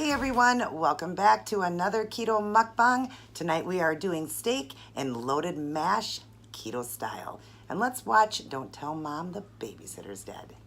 Hey everyone, welcome back to another keto mukbang. Tonight we are doing steak and loaded mash keto style. And let's watch Don't Tell Mom the Babysitter's Dead.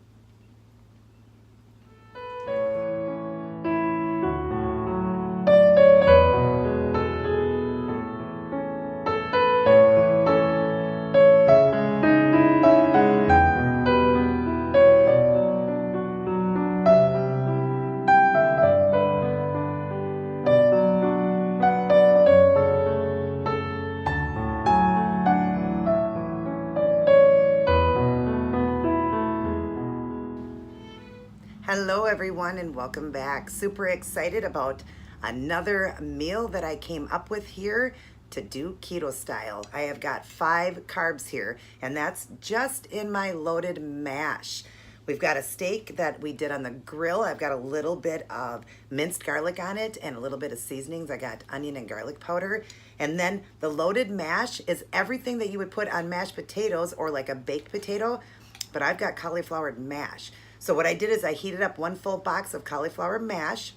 Hello everyone and welcome back. Super excited about another meal that I came up with here to do keto style. I have got 5 carbs here and that's just in my loaded mash. We've got a steak that we did on the grill. I've got a little bit of minced garlic on it and a little bit of seasonings. I got onion and garlic powder. And then the loaded mash is everything that you would put on mashed potatoes or like a baked potato, but I've got cauliflower mash. So what I did is I heated up 1 full box of cauliflower mash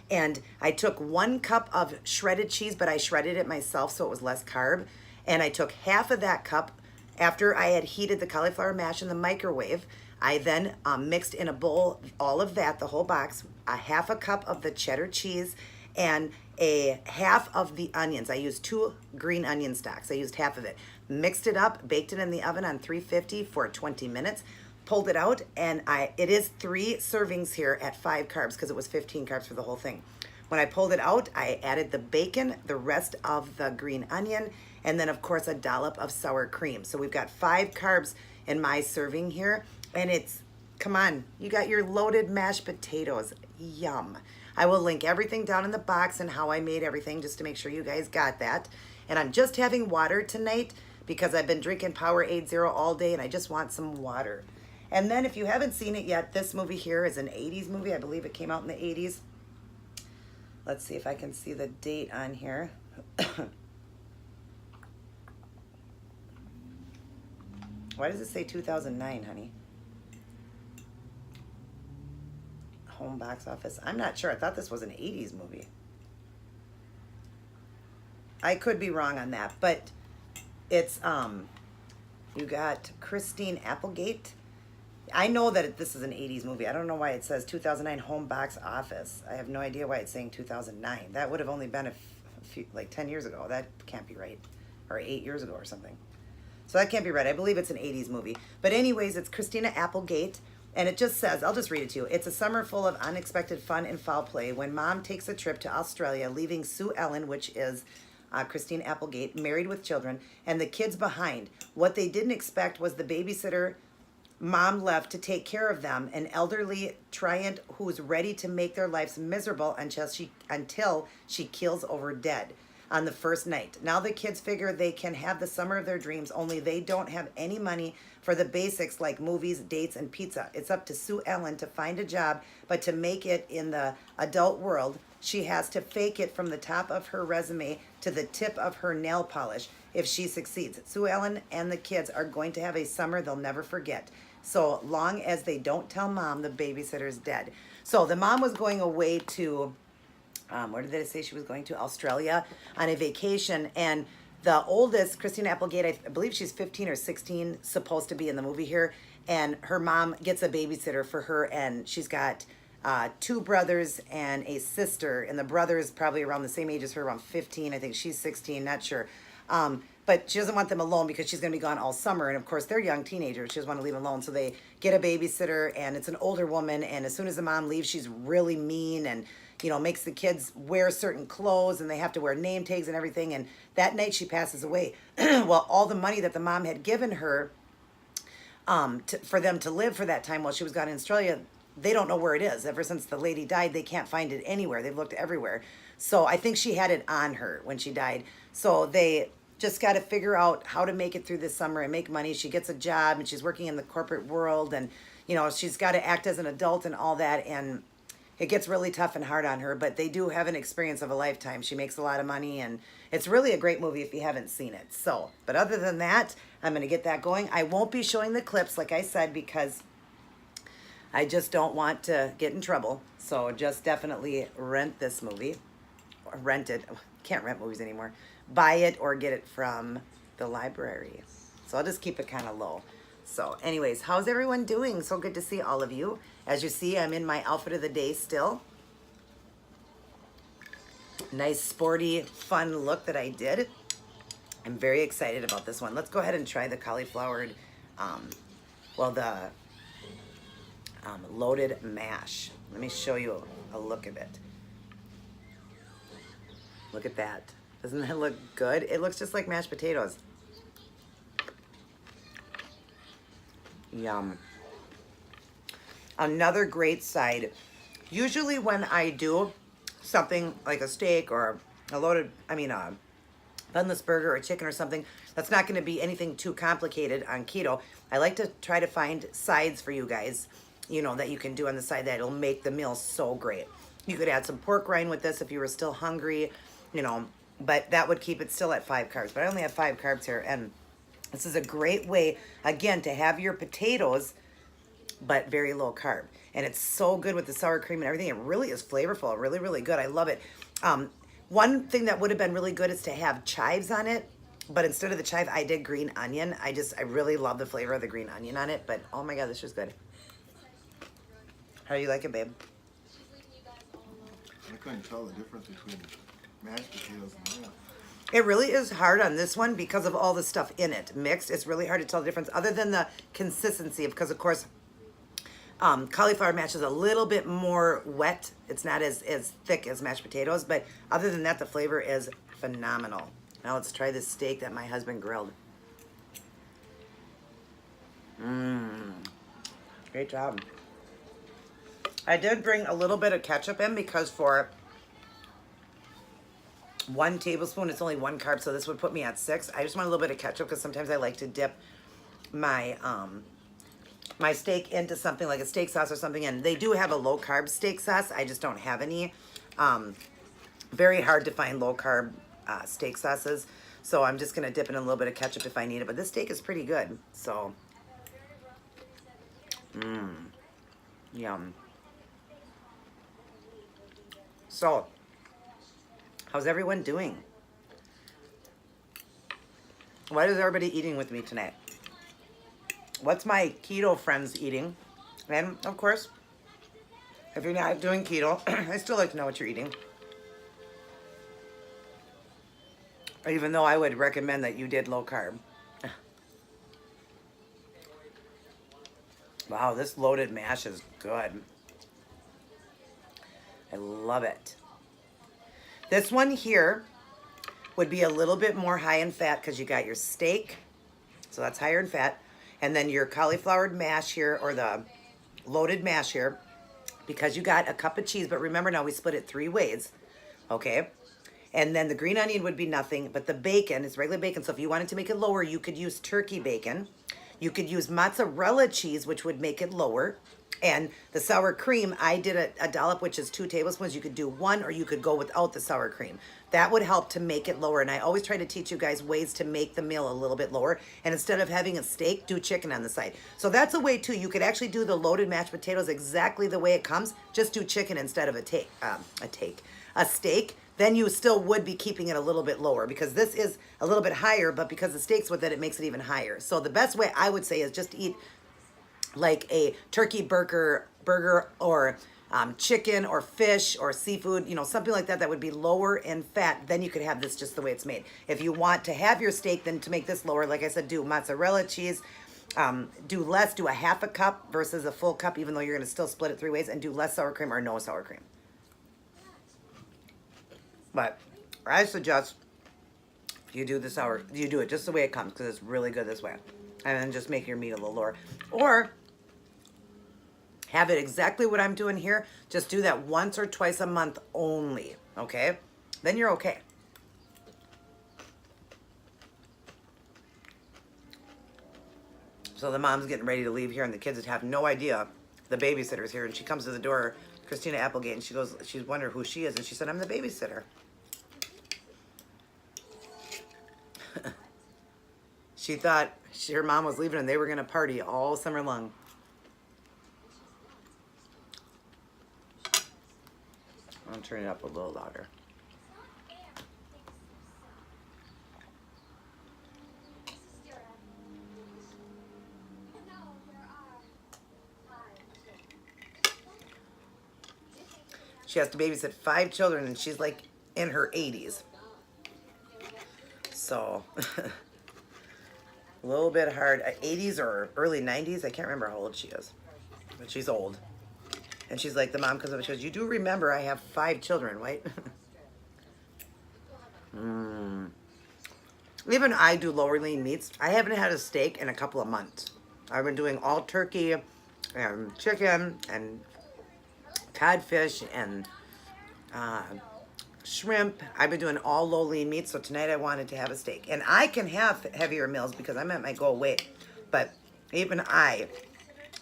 and I took 1 cup of shredded cheese, but I shredded it myself so it was less carb. And I took half of that cup after I had heated the cauliflower mash in the microwave. I then mixed in a bowl all of that, the whole box, a half a cup of the cheddar cheese and a half of the onions. I used 2 green onion stalks. I used half of it. Mixed it up, baked it in the oven on 350 for 20 minutes. Pulled it out, and it is 3 servings here at 5 carbs because it was 15 carbs for the whole thing. When I pulled it out, I added the bacon, the rest of the green onion, and then of course a dollop of sour cream. So we've got 5 carbs in my serving here, and it's, come on, you got your loaded mashed potatoes. Yum. I will link everything down in the box and how I made everything just to make sure you guys got that. And I'm just having water tonight because I've been drinking Powerade Zero all day and I just want some water. And then if you haven't seen it yet, this movie here is an 80s movie. I believe it came out in the 80s. Let's see if I can see the date on here. Why does it say 2009, honey? Home box office. I'm not sure. I thought this was an 80s movie. I could be wrong on that, but it's, you got Christine Applegate. I know that this is an 80s movie. I don't know why it says 2009 home box office. I have no idea why it's saying 2009. That would have only been a few, like 10 years ago. That can't be right. Or 8 years ago or something. So that can't be right. I believe it's an 80s movie. But anyways, it's Christina Applegate. And it just says, I'll just read it to you. It's a summer full of unexpected fun and foul play when mom takes a trip to Australia, leaving Sue Ellen, which is Christine Applegate, married with children, and the kids behind. What they didn't expect was the babysitter mom left to take care of them, an elderly Triant who's ready to make their lives miserable until she keels over dead on the first night. Now the kids figure they can have the summer of their dreams, only they don't have any money for the basics like movies, dates, and pizza. It's up to Sue Ellen to find a job, but to make it in the adult world, she has to fake it from the top of her resume to the tip of her nail polish. If she succeeds, Sue Ellen and the kids are going to have a summer they'll never forget. So long as they don't tell mom the babysitter's dead. So the mom was going away to, where did they say she was going to? Australia on a vacation. And the oldest, Christine Applegate, I believe she's 15 or 16, supposed to be in the movie here. And her mom gets a babysitter for her, and she's got 2 brothers and a sister. And the brother is probably around the same age as her, around 15. I think she's 16, not sure. But she doesn't want them alone because she's going to be gone all summer. And of course, they're young teenagers. She doesn't want to leave them alone. So they get a babysitter, and it's an older woman. And as soon as the mom leaves, she's really mean and, you know, makes the kids wear certain clothes, and they have to wear name tags and everything. And that night she passes away. Well, all the money that the mom had given her for them to live for that time while she was gone in Australia, they don't know where it is. Ever since the lady died, they can't find it anywhere. They've looked everywhere. So I think she had it on her when she died. So they just got to figure out how to make it through this summer and make money. She gets a job and she's working in the corporate world, and, you know, she's got to act as an adult and all that. And it gets really tough and hard on her, but they do have an experience of a lifetime. She makes a lot of money, and it's really a great movie if you haven't seen it. So, but other than that, I'm going to get that going. I won't be showing the clips, like I said, because I just don't want to get in trouble. So just definitely rent this movie. Or rent it. Can't rent movies anymore. Buy it or get it from the library. So I'll just keep it kind of low. So anyways, how's everyone doing? So good to see all of you. As you see, I'm in my outfit of the day still. Nice, sporty, fun look that I did. I'm very excited about this one. Let's go ahead and try the cauliflower, the loaded mash. Let me show you a look of it. Look at that. Doesn't that look good? It looks just like mashed potatoes. Yum. Another great side. Usually when I do something like a steak or a bunless burger or chicken or something, that's not going to be anything too complicated on keto. I like to try to find sides for you guys, you know, that you can do on the side that'll make the meal so great. You could add some pork rind with this if you were still hungry, you know, but that would keep it still at 5 carbs. But I only have 5 carbs here, and this is a great way, again, to have your potatoes, but very low carb. And it's so good with the sour cream and everything. It really is flavorful, really, really good. I love it. One thing that would have been really good is to have chives on it, but instead of the chive, I did green onion. I really love the flavor of the green onion on it, but oh my God, this was good. How do you like it, babe? I couldn't tell the difference between mashed potatoes and real. It really is hard on this one because of all the stuff in it mixed. It's really hard to tell the difference other than the consistency, because of course cauliflower mash is a little bit more wet. It's not as thick as mashed potatoes, but other than that, the flavor is phenomenal. Now let's try this steak that my husband grilled. Great job. I did bring a little bit of ketchup in because for 1 tablespoon, it's only 1 carb, so this would put me at 6. I just want a little bit of ketchup because sometimes I like to dip my my steak into something like a steak sauce or something, and they do have a low carb steak sauce. I just don't have any. Very hard to find low carb steak sauces, so I'm just gonna dip in a little bit of ketchup if I need it. But this steak is pretty good, so yum. So, how's everyone doing? What is everybody eating with me tonight? What's my keto friends eating? And, of course, if you're not doing keto, I still like to know what you're eating. Even though I would recommend that you did low carb. Wow, this loaded mash is good. I love it. This one here would be a little bit more high in fat because you got your steak, so that's higher in fat, and then your cauliflower mash here, or the loaded mash here, because you got a cup of cheese. But remember now, we split it 3 ways, okay? And then the green onion would be nothing, but the bacon is regular bacon. So if you wanted to make it lower, you could use turkey bacon. You could use mozzarella cheese, which would make it lower. And the sour cream, I did a dollop, which is 2 tablespoons. You could do 1, or you could go without the sour cream. That would help to make it lower. And I always try to teach you guys ways to make the meal a little bit lower. And instead of having a steak, do chicken on the side. So that's a way too. You could actually do the loaded mashed potatoes exactly the way it comes. Just do chicken instead of a steak. Then you still would be keeping it a little bit lower, because this is a little bit higher, but because the steak's with it, it makes it even higher. So the best way I would say is just eat like a turkey burger or chicken or fish or seafood, you know, something like that that would be lower in fat. Then you could have this just the way it's made. If you want to have your steak, then to make this lower, like I said, do mozzarella cheese. Do less, do a half a cup versus a full cup, even though you're going to still split it 3 ways, and do less sour cream or no sour cream. But I suggest you do it just the way it comes, because it's really good this way. And then just make your meat a little lower. Or have it exactly what I'm doing here. Just do that once or twice a month only, okay? Then you're okay. So the mom's getting ready to leave here, and the kids have no idea the babysitter's here. And she comes to the door, Christina Applegate, and she's wondering who she is. And she said, I'm the babysitter. She thought her mom was leaving and they were going to party all summer long. I'll turn it up a little louder. She has to babysit 5 children, and she's like in her 80s. So, a little bit hard. 80s or early 90s. I can't remember how old she is. But she's old. And she's like, the mom comes up and she goes, you do remember I have 5 children, right? Even I do lower lean meats. I haven't had a steak in a couple of months. I've been doing all turkey and chicken and codfish and shrimp. I've been doing all low lean meats, so tonight I wanted to have a steak. And I can have heavier meals because I'm at my goal weight. But even I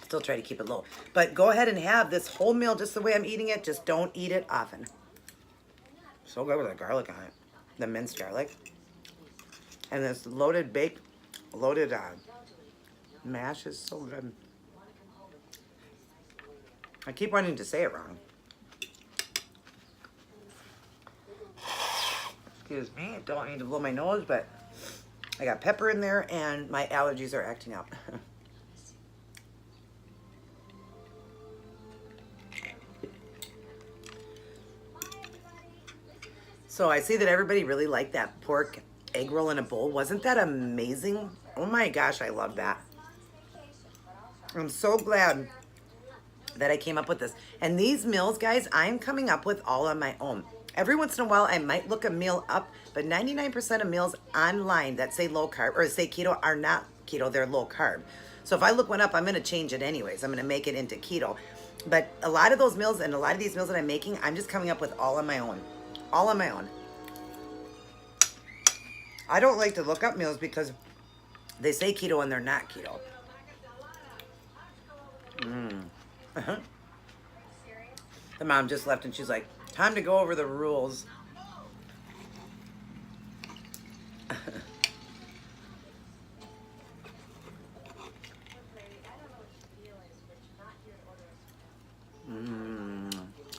still try to keep it low. But go ahead and have this whole meal just the way I'm eating it. Just don't eat it often. So good with the garlic on it. The minced garlic. And this loaded mash is so good. I keep wanting to say it wrong. Excuse me, I don't need to blow my nose, but I got pepper in there and my allergies are acting up. So I see that everybody really liked that pork egg roll in a bowl. Wasn't that amazing? Oh my gosh, I love that. I'm so glad that I came up with this. And these meals, guys, I'm coming up with all on my own. Every once in a while, I might look a meal up, but 99% of meals online that say low carb or say keto are not keto, they're low carb. So if I look one up, I'm going to change it anyways. I'm going to make it into keto. But a lot of those meals and a lot of these meals that I'm making, I'm just coming up with all on my own. All on my own. I don't like to look up meals because they say keto and they're not keto. The mom just left and she's like, time to go over the rules.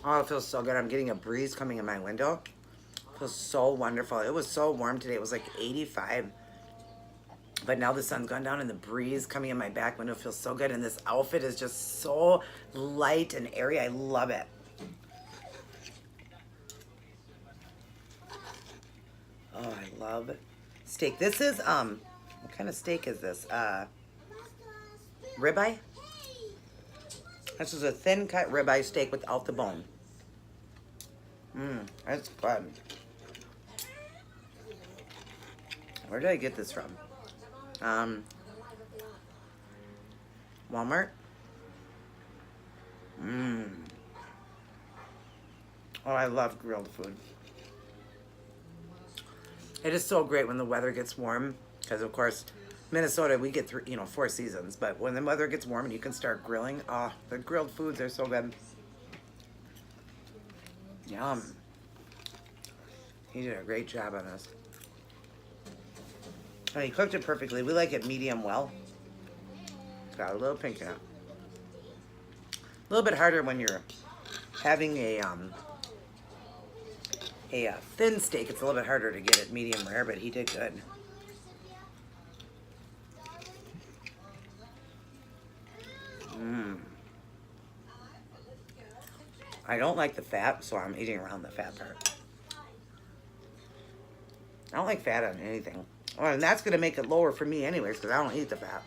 Oh, it feels so good. I'm getting a breeze coming in my window. It feels so wonderful. It was so warm today. It was like 85. But now the sun's gone down and the breeze coming in my back window feels so good. And this outfit is just so light and airy. I love it. Oh, I love steak. This is, what kind of steak is this? Ribeye? This is a thin cut ribeye steak without the bone. That's good. Where did I get this from? Walmart. Oh, I love grilled food. It is so great when the weather gets warm, because of course, Minnesota, we get through, 4 seasons, but when the weather gets warm and you can start grilling, oh, the grilled foods are so good. Yum. He did a great job on this. And he cooked it perfectly. We like it medium well. It's got a little pink in it. A little bit harder when you're having a thin steak. It's a little bit harder to get it medium rare, but he did good. I don't like the fat, so I'm eating around the fat part. I don't like fat on anything. Oh, and that's going to make it lower for me anyways, because I don't eat the fat.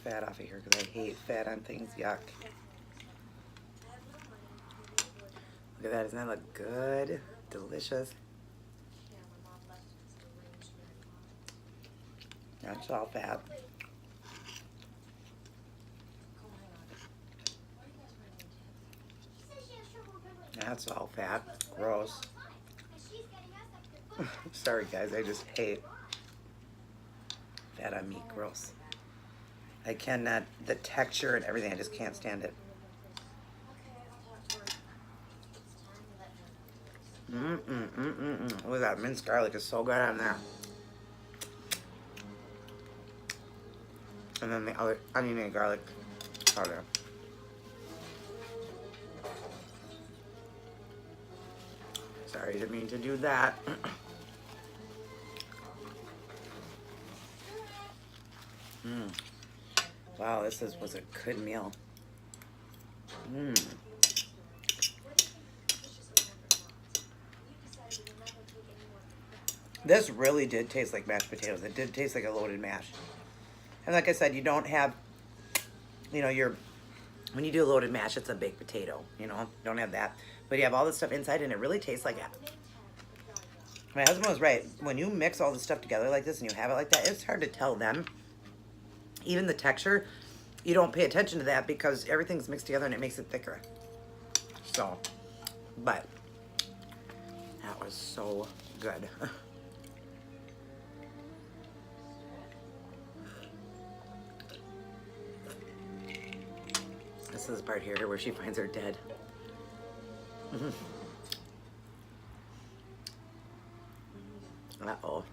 Fat off of here because I hate fat on things. Yuck. Look at that. Doesn't that look good? Delicious. That's all fat. That's all fat. Gross. Sorry guys, I just hate Fat on meat, gross. I cannot, the texture and everything, I just can't stand it. Look at that minced garlic is so good on there. And then the other onion and garlic powder. Sorry, didn't mean to do that. Wow, this was a good meal. This really did taste like mashed potatoes. It did taste like a loaded mash. And like I said, you don't have, you know, when you do a loaded mash, it's a baked potato, you know, you don't have that. But you have all this stuff inside and it really tastes like it. My husband was right. When you mix all this stuff together like this and you have it like that, it's hard to tell them. Even the texture, you don't pay attention to that because everything's mixed together and it makes it thicker. So, but that was so good. This is the part here where she finds her dead. Uh-oh.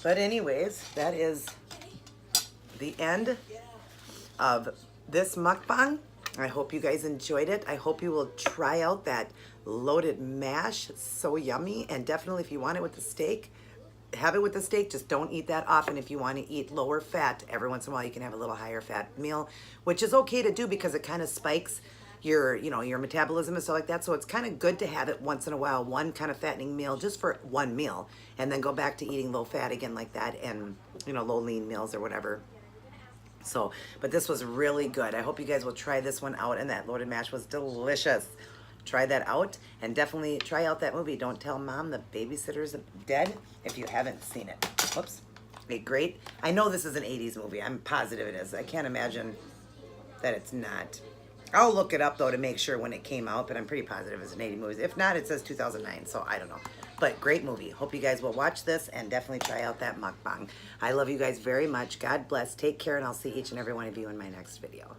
But anyways, that is the end of this mukbang. I hope you guys enjoyed it. I hope you will try out that loaded mash. It's so yummy. And definitely if you want it with the steak, have it with the steak. Just don't eat that often. If you want to eat lower fat, every once in a while you can have a little higher fat meal, which is okay to do because it kind of spikes your, you know, your metabolism and stuff like that. So it's kind of good to have it once in a while, one kind of fattening meal just for one meal, and then go back to eating low fat again like that, and, you know, low lean meals or whatever. So, but this was really good. I hope you guys will try this one out, and that loaded mash was delicious. Try that out, and definitely try out that movie, Don't Tell Mom the Babysitter's Dead, if you haven't seen it. Whoops. A great, I know this is an 80s movie. I'm positive it is. I can't imagine that it's not. I'll look it up, though, to make sure when it came out, but I'm pretty positive it's an 80s movie. If not, it says 2009, so I don't know. But great movie. Hope you guys will watch this and definitely try out that mukbang. I love you guys very much. God bless. Take care, and I'll see each and every one of you in my next video.